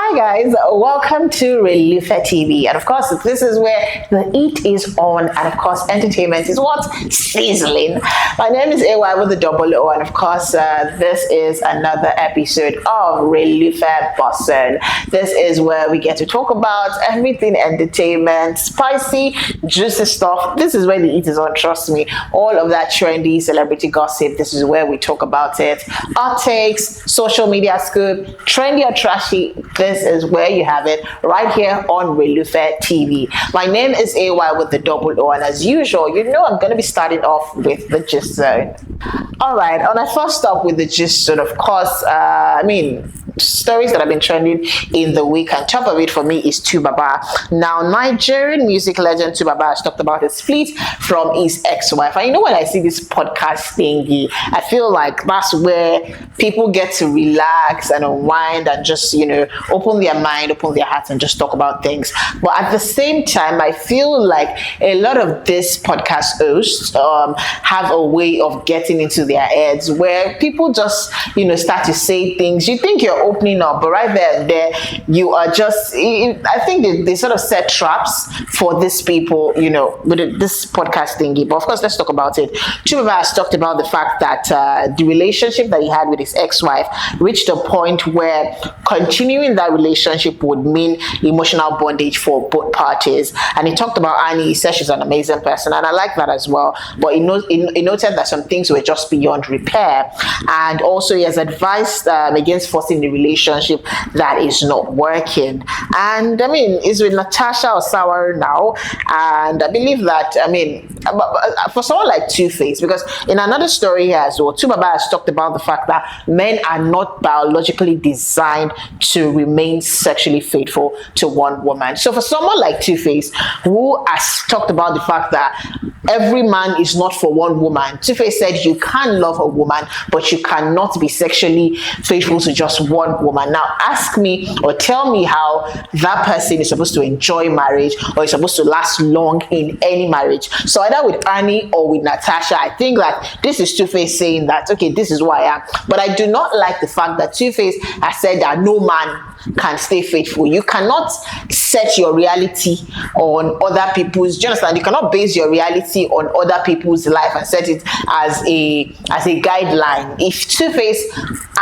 Hi guys, welcome to Relufe TV, and of course this is where the eat is on, and of course entertainment is what? Sizzling. My name is AY with the double O, and of course this is another episode of Relufe BuzzZone. This is where we get to talk about everything entertainment, spicy, juicy stuff. This is where the eat is on, trust me. All of that trendy celebrity gossip, this is where we talk about it. Our takes, social media scoop, trendy or trashy, this is where you have it, right here on Relufe TV. My name is AY with the double O, and as usual, you know I'm going to be starting off with the gist zone. Alright, on our first stop with the gist zone, of course, stories that have been trending in the week, and top of it for me is Tubaba. Now, Nigerian music legend Tubaba has talked about his split from his ex-wife. And you know, when I see this podcast thingy, I feel like that's where people get to relax and unwind and just, you know, open their mind, open their hearts, and just talk about things. But at the same time, I feel like a lot of these podcast hosts have a way of getting into their heads where people just, you know, start to say things. You think you're opening up, but right there you are just, I think they sort of set traps for these people, you know, with this podcast thingy. But of course, let's talk about it. Tubaba has talked about the fact that the relationship that he had with his ex-wife reached a point where continuing that relationship would mean emotional bondage for both parties. And he talked about Annie. He said she's an amazing person, and I like that as well. But he noted that some things were just beyond repair, and also he has advised against forcing the relationship that is not working. And I mean, it's with Natasha Osawaru now, and I believe that, I mean, for someone like Two-Face, because in another story here as well, Tubaba has talked about the fact that men are not biologically designed to remain sexually faithful to one woman. So for someone like Two-Face, who has talked about the fact that every man is not for one woman, Two-Face said you can love a woman, but you cannot be sexually faithful to just one woman. Now ask me or tell me how that person is supposed to enjoy marriage or is supposed to last long in any marriage. So either with Annie or with Natasha, I think that this is Two-Face saying that, okay, this is who I am. But I do not like the fact that Two-Face has said that no man can stay faithful. You cannot set your reality on other people's, do you understand? You cannot base your reality on other people's life and set it as a guideline. If Two-Face,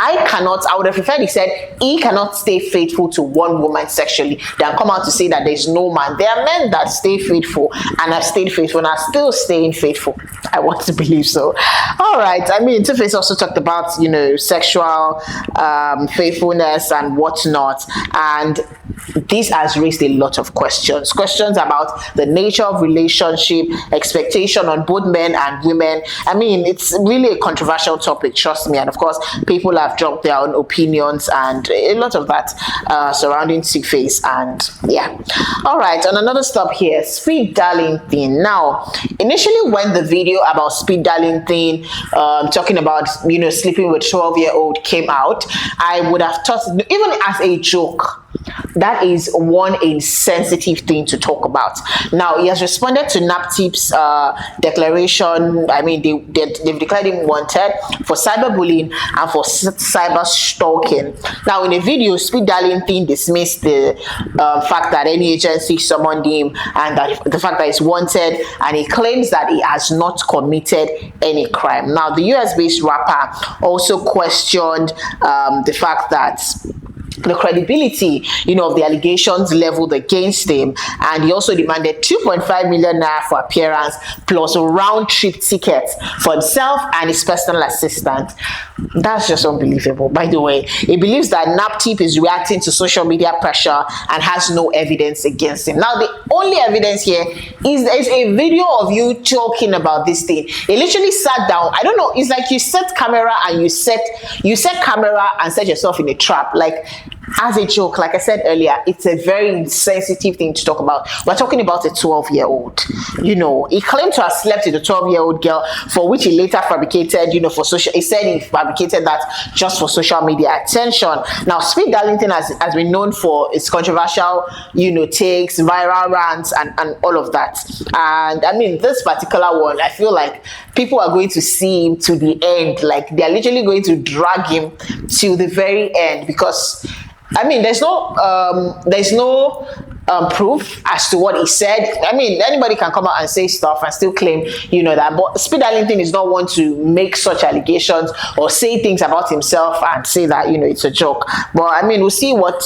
I would have preferred he said he cannot stay faithful to one woman sexually than come out to say that there's no man. There are men that stay faithful and have stayed faithful and are still staying faithful. I want to believe so. All right. I mean, Two-Face also talked about, you know, sexual faithfulness and whatnot. And this has raised a lot of questions about the nature of relationship, expectation on both men and women. I mean, it's really a controversial topic, trust me. And of course, people have dropped their own opinions and a lot of that surrounding Two-Face. And yeah. All right, on another stop here, Speed Darlington. Now, initially when the video about Speed Darlington talking about, you know, sleeping with 12-year-old came out, I would have thought, even as a joke, that is one insensitive thing to talk about. Now, he has responded to NAPTIP's declaration. I mean, they've declared him wanted for cyberbullying and for cyber stalking. Now, in a video, Speed Darlington dismissed the fact that any agency summoned him and that the fact that he's wanted, and he claims that he has not committed any crime. Now, the US-based rapper also questioned the fact that the credibility, you know, of the allegations leveled against him, and he also demanded 2.5 million naira for appearance plus a round-trip ticket for himself and his personal assistant. That's just unbelievable. By the way, he believes that NAPTIP is reacting to social media pressure and has no evidence against him. Now, the only evidence here is there's a video of you talking about this thing. He literally sat down. I don't know. It's like you set camera and you set camera and set yourself in a trap. Like, as a joke, like I said earlier, it's a very insensitive thing to talk about. We're talking about a 12-year-old. You know, he claimed to have slept with a 12-year-old girl, for which he later fabricated, you know, for social. He said he fabricated that just for social media attention. Now, Speed Darlington has been known for its controversial, you know, takes, viral rants, and all of that. And I mean, this particular one, I feel like people are going to see him to the end. Like, they're literally going to drag him to the very end, because I mean, there's no proof as to what he said. I mean, anybody can come out and say stuff and still claim, that. But Speed Darlington is not one to make such allegations or say things about himself and say that, it's a joke. But I mean, we'll see what,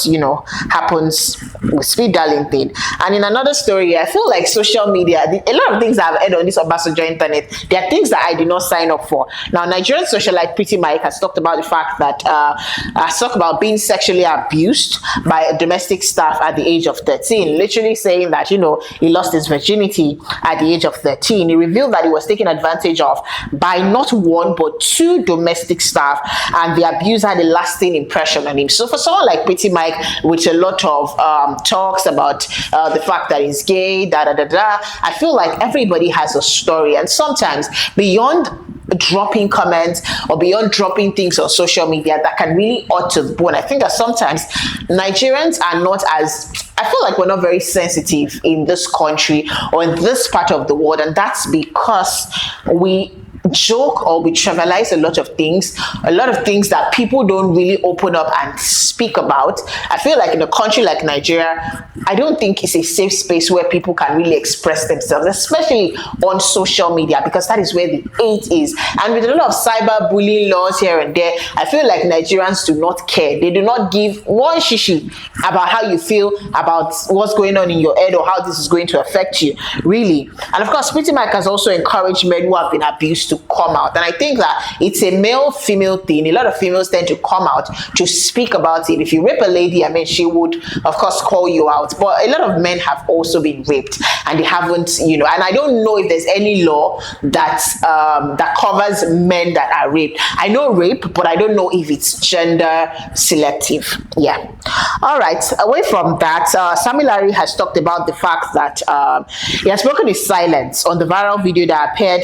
happens with Speed Darlington. And in another story, I feel like social media, a lot of things I've heard on this Obasanjo internet, there are things that I did not sign up for. Now, Nigerian socialite Pretty Mike has talked about the fact that, has talked about being sexually abused by a domestic staff at the age of 13. Literally saying that, he lost his virginity at the age of 13. He revealed that he was taken advantage of by not one but two domestic staff, and the abuse had a lasting impression on him. So for someone like Pretty Mike, with a lot of talks about the fact that he's gay, I feel like everybody has a story, and sometimes beyond dropping comments or beyond dropping things on social media that can really hurt to the bone, I think that sometimes Nigerians are not I feel like we're not very sensitive in this country or in this part of the world, and that's because we joke or we trivialize a lot of things that people don't really open up and speak about. I feel like in a country like Nigeria, I don't think it's a safe space where people can really express themselves, especially on social media, because that is where the hate is. And with a lot of cyber bullying laws here and there, I feel like Nigerians do not care. They do not give one shishi about how you feel about what's going on in your head or how this is going to affect you, really. And of course, Pretty Mike has also encouraged men who have been abused to come out, and I think that it's a male-female thing. A lot of females tend to come out to speak about it. If you rape a lady, I mean, she would of course call you out, but a lot of men have also been raped and they haven't, and I don't know if there's any law that that covers men that are raped. I know rape, but I don't know if it's gender selective. Yeah. All right, away from that, Sami Larry has talked about the fact that he has broken his silence on the viral video that appeared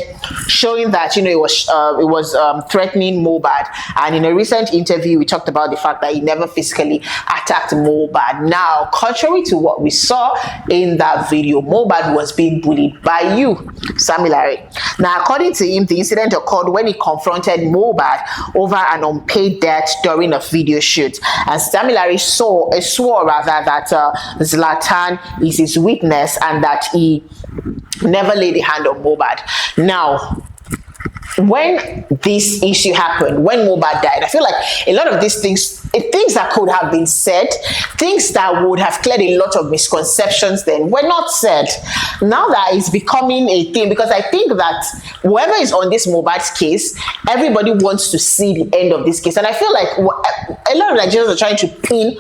showing that it was threatening Mohbad. And in a recent interview, we talked about the fact that he never physically attacked Mohbad. Now, contrary to what we saw in that video, Mohbad was being bullied by you, Sami Larry. Now, according to him, the incident occurred when he confronted Mohbad over an unpaid debt during a video shoot. And Sami Larry swore that Zlatan is his witness and that he never laid a hand on Mohbad. Now, when this issue happened, when Mohbad died, I feel like a lot of these things that could have been said, things that would have cleared a lot of misconceptions then, were not said. Now that is becoming a thing, because I think that whoever is on this Mohbad's case, everybody wants to see the end of this case. And I feel like a lot of Nigerians are trying to pin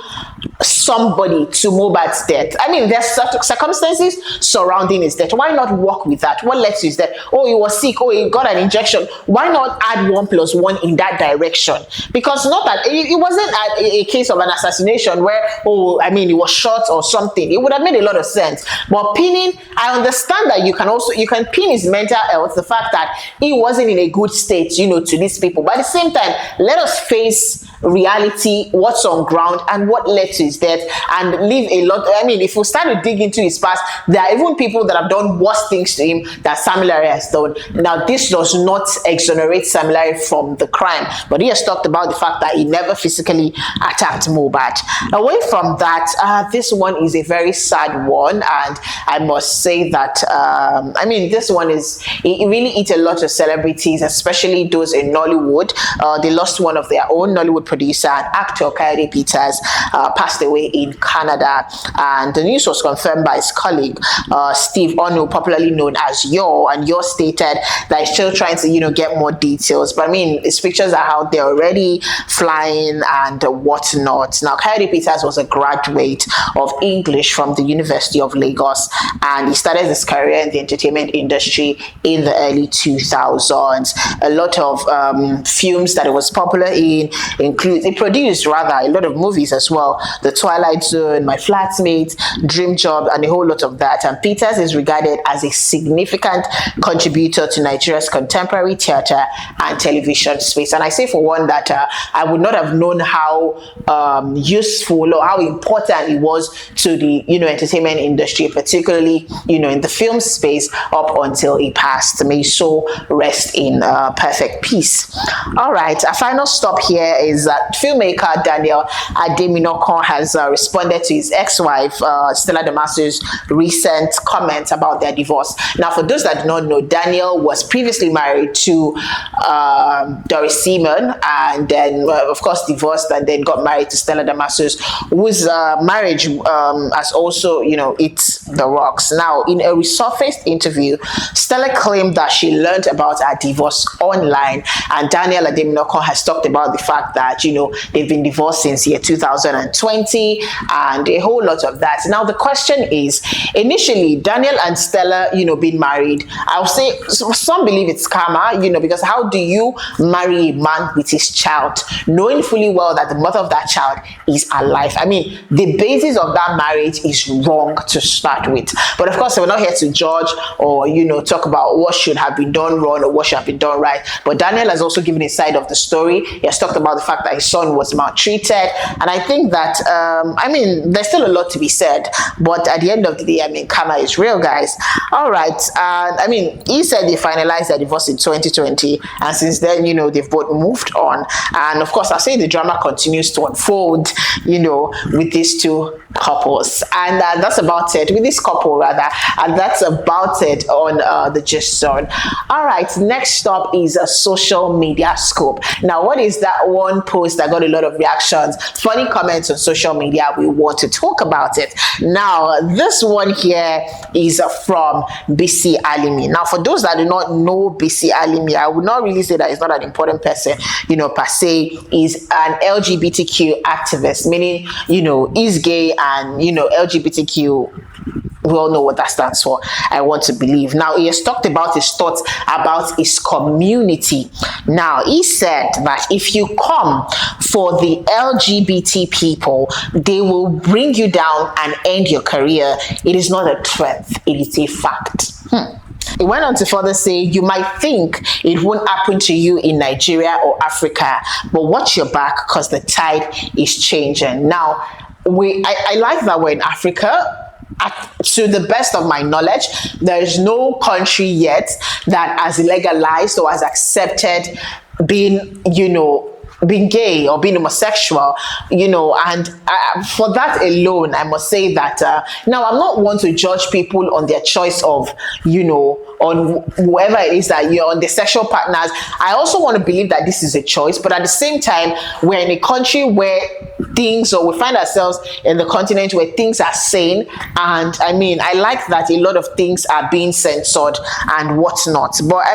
somebody to Mohbad's death. I mean, there's circumstances surrounding his death. Why not work with that? What led to his death? Oh, he was sick. Oh, he got an injection. Why not add 1 + 1 in that direction? Because not that it wasn't a case of an assassination where, oh, I mean, he was shot or something. It would have made a lot of sense. But pinning, I understand that you can pin his mental health, the fact that he wasn't in a good state, to these people. But at the same time, let us face reality, what's on ground, and what led to his death, and leave a lot. I mean, if we start to dig into his past, there are even people that have done worse things to him that Sami Larry has done. Now, this does not exonerate Sami Larry from the crime, but he has talked about the fact that he never physically attacked Mohbad. Away from that, this one is a very sad one, and I must say that I mean, this one it really eats a lot of celebrities, especially those in Nollywood. They lost one of their own. Nollywood producer and actor Coyote Peters passed away in Canada, and the news was confirmed by his colleague Steve Onu, popularly known as Yo, and Yo stated that he's still trying to get more details, but I mean, his pictures are out there already flying and whatnot. Now, Coyote Peters was a graduate of English from the University of Lagos, and he started his career in the entertainment industry in the early 2000s. A lot of films that he was popular in he produced a lot of movies as well. The Twilight Zone, My Flatmates, Dream Job, and a whole lot of that. And Peters is regarded as a significant contributor to Nigeria's contemporary theatre and television space. And I say for one that I would not have known how useful or how important it was to the entertainment industry, particularly in the film space, up until he passed. May his soul rest in perfect peace. All right, our final stop here is that filmmaker Daniel Ademinokon has responded to his ex-wife Stella Damaso's recent comments about their divorce. Now, for those that do not know, Daniel was previously married to Doris Seaman, and then, of course, divorced and then got married to Stella Damaso's, whose marriage has also, hit the rocks. Now, in a resurfaced interview, Stella claimed that she learned about her divorce online, and Daniel Ademinokon has talked about the fact that, they've been divorced since year 2020 and a whole lot of that. Now, the question is, initially, Daniel and Stella, being married, I'll say some believe it's karma, because how do you marry a man with his child, knowing fully well that the mother of that child is alive? I mean, the basis of that marriage is wrong to start with. But of course, we're not here to judge or, talk about what should have been done wrong or what should have been done right. But Daniel has also given his side of the story. He has talked about the fact that his son was maltreated. And I think that, there's still a lot to be said. But at the end of the day, karma is real, guys. All right. He said they finalized their divorce in 2020. And since then, they've both moved on. And of course, I'll say the drama continues to unfold, with these two couples. And that's about it with this couple, rather. And that's about it on the Gist Zone. All right, next stop is a social media scoop. Now, what is that one post that got a lot of reactions, funny comments on social media? We want to talk about it. Now, this one here is from BC Alimi. Now, for those that do not know BC Alimi, I would not really say that he's not an important person, per se. He's an LGBTQ activist, meaning, he's gay and, LGBTQ. We all know what that stands for, I want to believe. Now, he has talked about his thoughts about his community. Now, he said that if you come for the LGBT people, they will bring you down and end your career. It is not a threat, it is a fact. He went on to further say, you might think it won't happen to you in Nigeria or Africa, but watch your back because the tide is changing. Now, I like that we're in Africa. To the best of my knowledge, there is no country yet that has legalized or has accepted being gay or being homosexual, and for that alone, I must say that now I'm not one to judge people on their choice of, on whoever it is that you're on, the sexual partners. I also want to believe that this is a choice, but at the same time, we're in a country where we find ourselves in the continent where things are sane, and I like that a lot of things are being censored and whatnot. But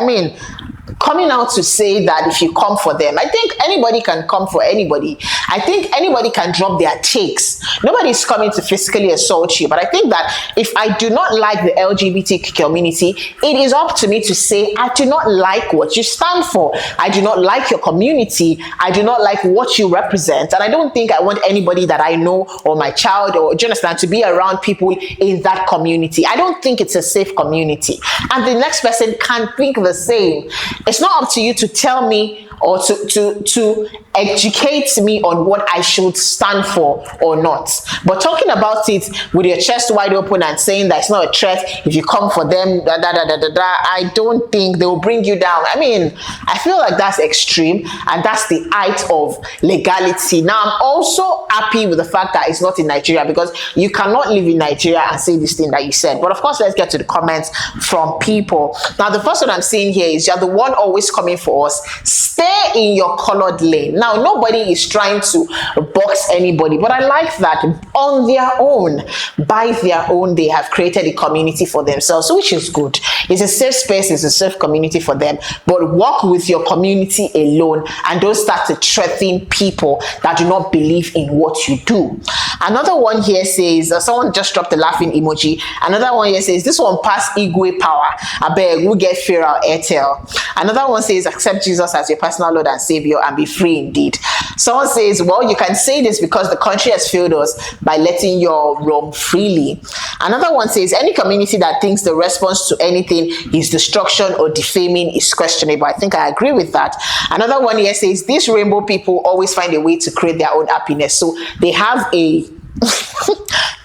coming out to say that if you come for them, I think anybody can come for anybody. I think anybody can drop their takes. Nobody's coming to physically assault you. But I think that if I do not like the LGBT community, it is up to me to say, I do not like what you stand for. I do not like your community. I do not like what you represent. And I don't think I want anybody that I know or my child, or do you understand, to be around people in that community. I don't think it's a safe community. And the next person can think the same. It's not up to you to tell me or to educate me on what I should stand for or not. But talking about it with your chest wide open and saying that it's not a threat, if you come for them, I don't think they will bring you down. I feel like that's extreme, and that's the height of legality. Now, I'm also happy with the fact that it's not in Nigeria, because you cannot live in Nigeria and say this thing that you said. But of course, let's get to the comments from people. Now, the first one I'm seeing here is, you're the one always coming for us. Stay in your colored lane. Now, nobody is trying to box anybody, but I like that on their own, by their own, they have created a community for themselves, which is good. It's a safe space, it's a safe community for them. But walk with your community alone, and don't start to threaten people that do not believe in what you do. Another one here says, someone just dropped a laughing emoji. Another one here says, this one pass Igwe power. I beg, we get feral Airtel. Another one says, accept Jesus as your personal Lord and Savior and be free indeed. Someone says, well, you can say this because the country has failed us by letting you roam freely. Another one says, any community that thinks the response to anything is destruction or defaming is questionable. I think I agree with that. Another one here says, these rainbow people always find a way to create their own happiness. So they have a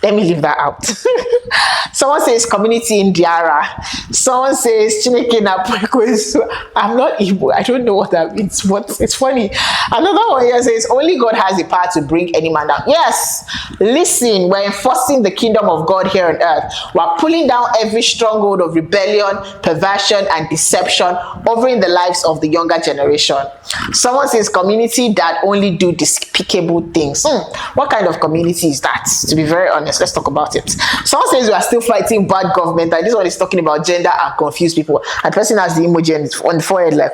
Let me leave that out. Someone says community in Diara. Someone says Chineke na Prekwesu. I'm not Igbo. I don't know what that means, but it's funny. Another one here says only God has the power to bring any man down. Yes, listen, we're enforcing the kingdom of God here on earth. We're pulling down every stronghold of rebellion, perversion, and deception over in the lives of the younger generation. Someone says community that only do despicable things. What kind of community is that? To be very honest, let's talk about it. Someone says we are still fighting bad government, and this one is talking about gender and confused people. And the person has the emoji on the forehead like,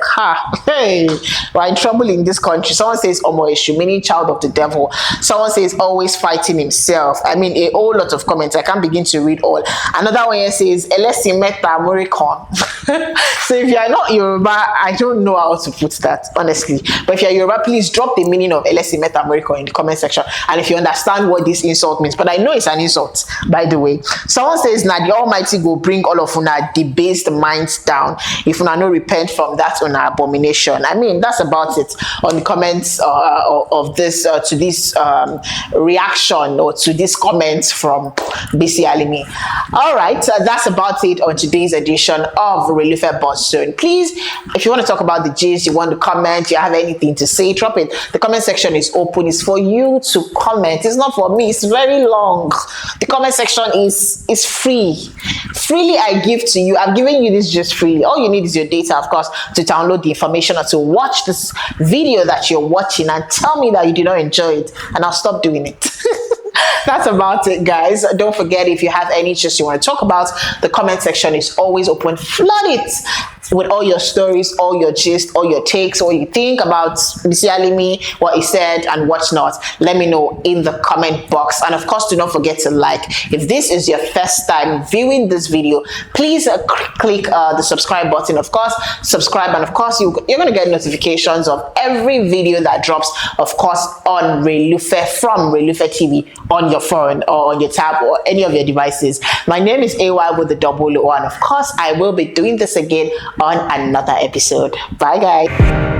hey, we're in trouble in this country. Someone says Omo Eshu, meaning child of the devil. Someone says always fighting himself. I mean, a whole lot of comments. I can't begin to read all. Another one here says Elesi Meta Morikon. So if you are not Yoruba, I don't know how to put that, honestly. But if you're Yoruba, please drop the meaning of Elesi Meta Morikon in the comment section. And if you understand what this insult means, but I know it's an insult, by the way. Someone says, now the Almighty go bring all of una debased minds down if una no repent from that una abomination. I mean, that's about it on the comments of this to this reaction or to this comment from BC Alimi. All right, that's about it on today's edition of Relufe BuzzZone. Please, if you want to talk about the gist, you want to comment, you have anything to say, drop it. The comment section is open. It's for you to comment. It's not for me. It's very long. The comment section is free. Freely I give to you. I'm giving you this just freely. All you need is your data, of course, to download the information or to watch this video that you're watching and tell me that you did not enjoy it, and I'll stop doing it. That's about it, guys. Don't forget, if you have any issues you want to talk about, the comment section is always open. Flood it with all your stories, all your gist, all your takes, what you think about Bisi Alimi, what he said and what's not. Let me know in the comment box. And of course, do not forget to like. If this is your first time viewing this video, please click the subscribe button. Of course, subscribe, and of course, you're going to get notifications of every video that drops, of course, on Relufe, from Relufe TV, on your phone or on your tab or any of your devices. My name is AY with the double O, and of course, I will be doing this again on another episode. Bye, guys.